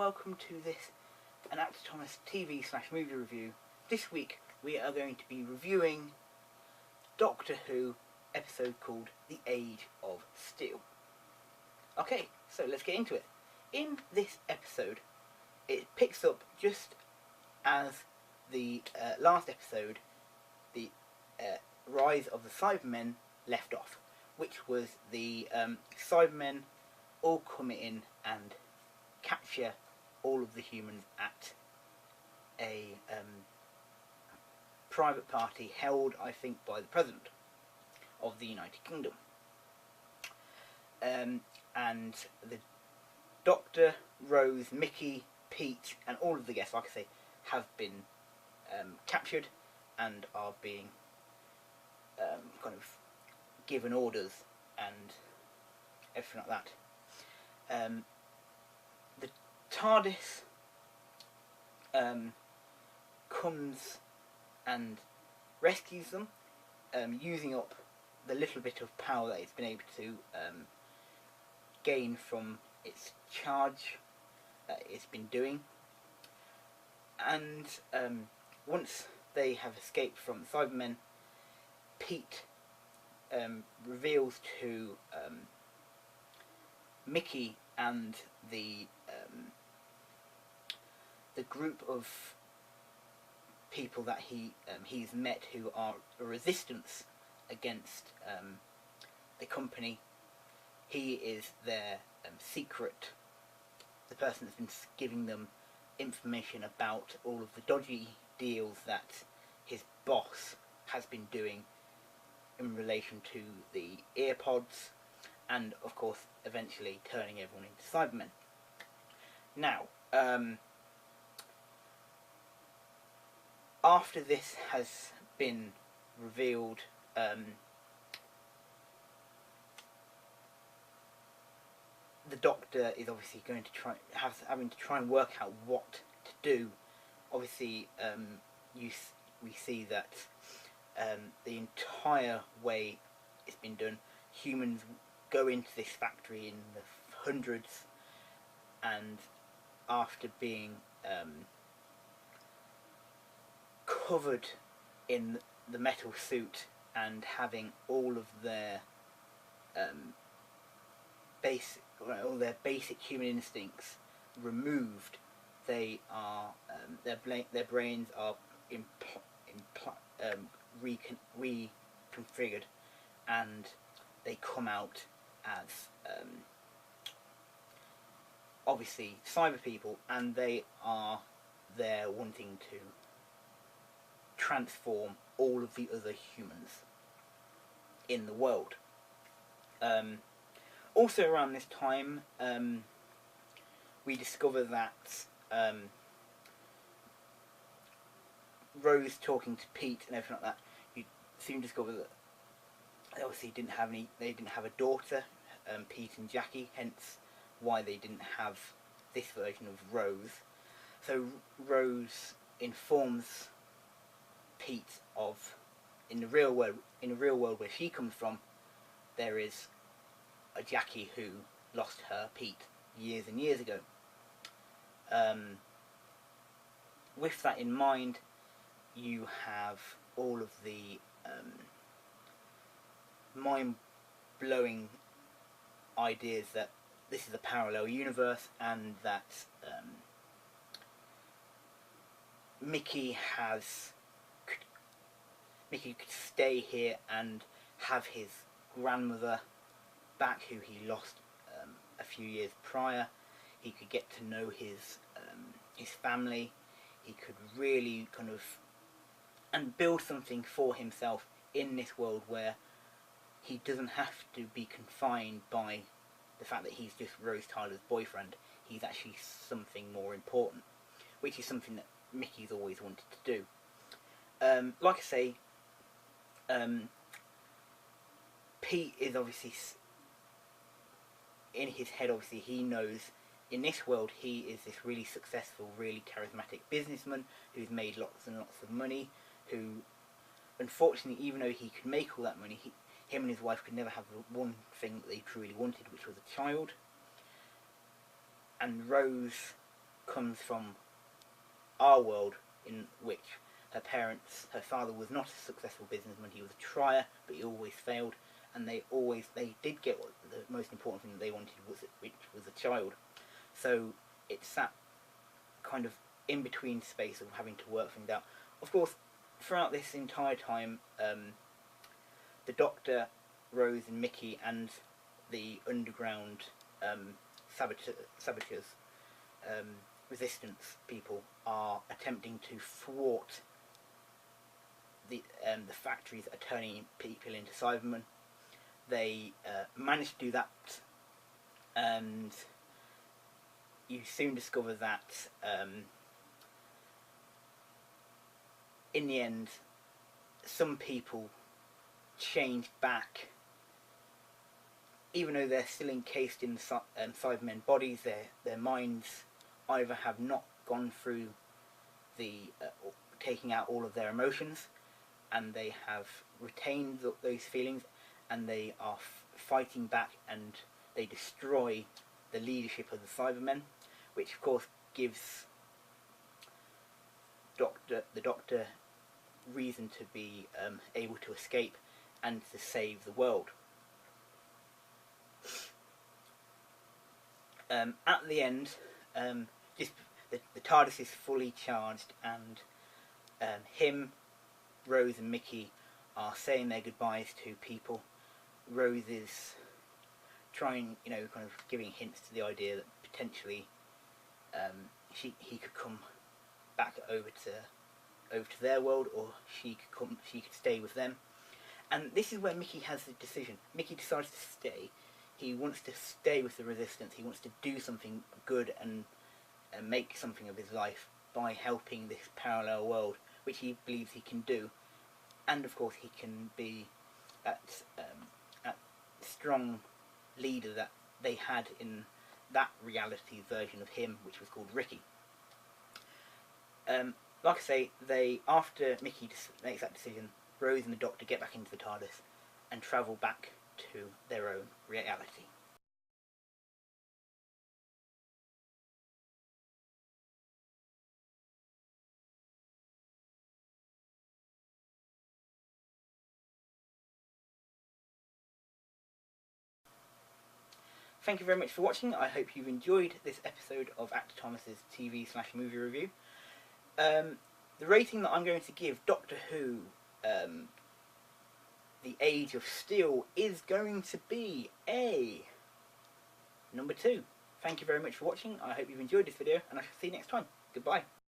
welcome to this Anactor Thomas TV/movie review. This week we are going to be reviewing Doctor Who episode called The Age of Steel. Okay, so let's get into it. In this episode, it picks up just as the last episode, the rise of the Cybermen, left off, which was the Cybermen all come in and capture all of the humans at a private party held, I think, by the President of the United Kingdom. And the Doctor, Rose, Mickey, Pete, and all of the guests, like I say, have been captured and are being kind of given orders and everything like that. The TARDIS comes and rescues them, using up the little bit of power that it's been able to gain from its charge that it's been doing. And once they have escaped from the Cybermen, Pete reveals to Mickey and the group of people that he's met who are a resistance against the company. He is their secret, the person that's been giving them information about all of the dodgy deals that his boss has been doing in relation to the earpods, and of course eventually turning everyone into Cybermen. Now, after this has been revealed, the Doctor is obviously going to having to try and work out what to do. Obviously, we see that the entire way it's been done, humans go into this factory in the hundreds, and after being covered in the metal suit and having all of their basic human instincts removed, they are their brains are reconfigured, and they come out as obviously cyber people, and they are there wanting to transform all of the other humans in the world. Also around this time, we discover that Rose talking to Pete and everything like that, you soon discover that they obviously didn't have a daughter, Pete and Jackie, hence why they didn't have this version of Rose. So Rose informs Pete of, in the real world where she comes from, there is a Jackie who lost her Pete years and years ago. With that in mind, you have all of the mind-blowing ideas that this is a parallel universe, and that Mickey could stay here and have his grandmother back, who he lost a few years prior. He could get to know his family. He could really kind of and build something for himself in this world where he doesn't have to be confined by the fact that he's just Rose Tyler's boyfriend. He's actually something more important, which is something that Mickey's always wanted to do. Like I say, Pete is obviously, in his head, obviously he knows in this world he is this really successful, really charismatic businessman who's made lots and lots of money, who unfortunately, even though he could make all that money, him and his wife could never have the one thing that they truly wanted, which was a child. And Rose comes from our world, in which her father was not a successful businessman. He was a trier, but he always failed, and they did get what the most important thing that they wanted, which was a child. So it's that kind of in between space of having to work things out. Of course, throughout this entire time, the Doctor, Rose, and Mickey, and the underground saboteurs, resistance people, are attempting to thwart the factories that are turning people into Cybermen. They managed to do that, and you soon discover that in the end, some people change back, even though they're still encased in Cybermen bodies. Their minds either have not gone through the taking out all of their emotions, and they have retained those feelings, and they are fighting back, and they destroy the leadership of the Cybermen, which of course gives the Doctor reason to be able to escape and to save the world. At the end, just the TARDIS is fully charged, and him, Rose, and Mickey are saying their goodbyes to people. Rose is trying, kind of giving hints to the idea that potentially he could come back over to their world, or she could stay with them. And this is where Mickey has the decision. Mickey decides to stay. He wants to stay with the Resistance. He wants to do something good and make something of his life by helping this parallel world, which he believes he can do. And of course he can be that strong leader that they had in that reality version of him, which was called Ricky. Like I say, after Mickey makes that decision, Rose and the Doctor get back into the TARDIS and travel back to their own reality. Thank you very much for watching. I hope you've enjoyed this episode of Actor Thomas's TV/movie review. The rating that I'm going to give Doctor Who, The Age of Steel, is going to be a number 2. Thank you very much for watching. I hope you've enjoyed this video, and I shall see you next time. Goodbye.